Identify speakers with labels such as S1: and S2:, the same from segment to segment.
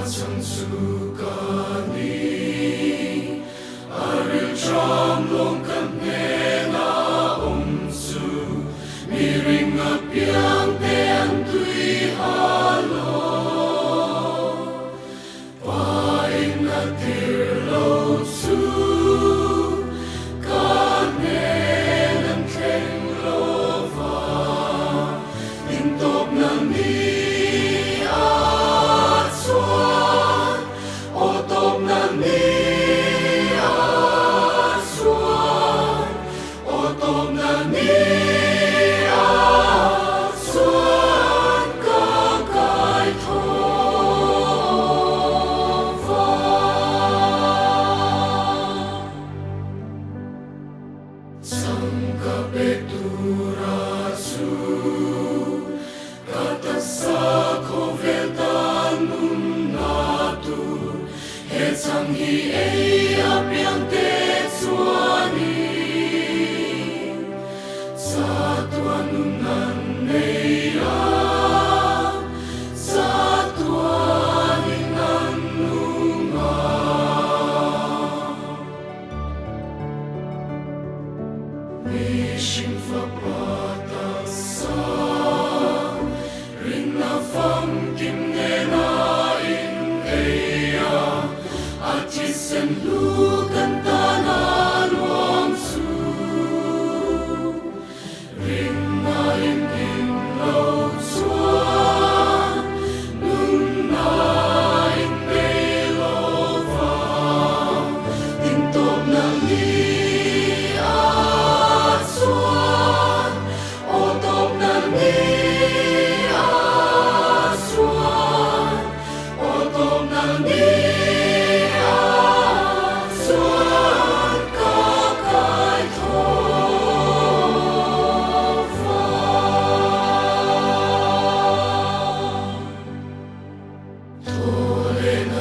S1: sukani aril tramlong kanena umsu miring apiang te antui halo paing na tirlo su kanenan treng lova intop na ni Sangkapeturasu katasa koveltanun natu hetsanghi ei apiang tetsuani satuanunan neia satuaningan nunga Mishing fapatasa Rinna fam kim nena in eia Atisen lukan tana luang su Rinna in lau suan Nunna in beilova Tintop na ni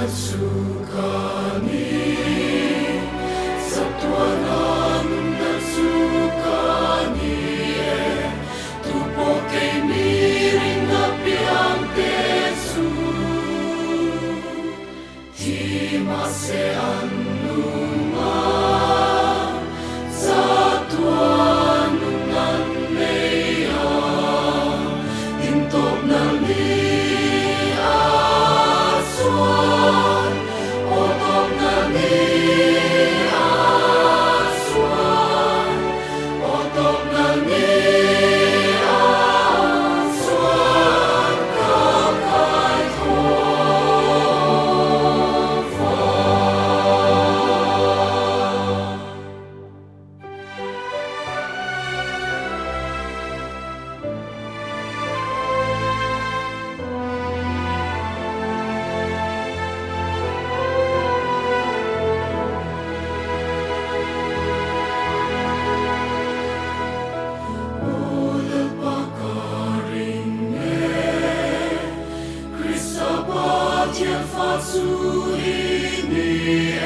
S1: Sukani Satuanan Sukani Tupo kay miring na piang tesu Timase anuma Satuanunan leia Tintop na li aswan Otop na li aswan Otop na li aswan Kakay Tova Patian fatsu ini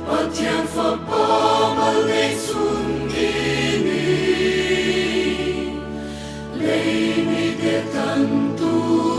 S1: Patian fapamalik sun ini Leini de tantu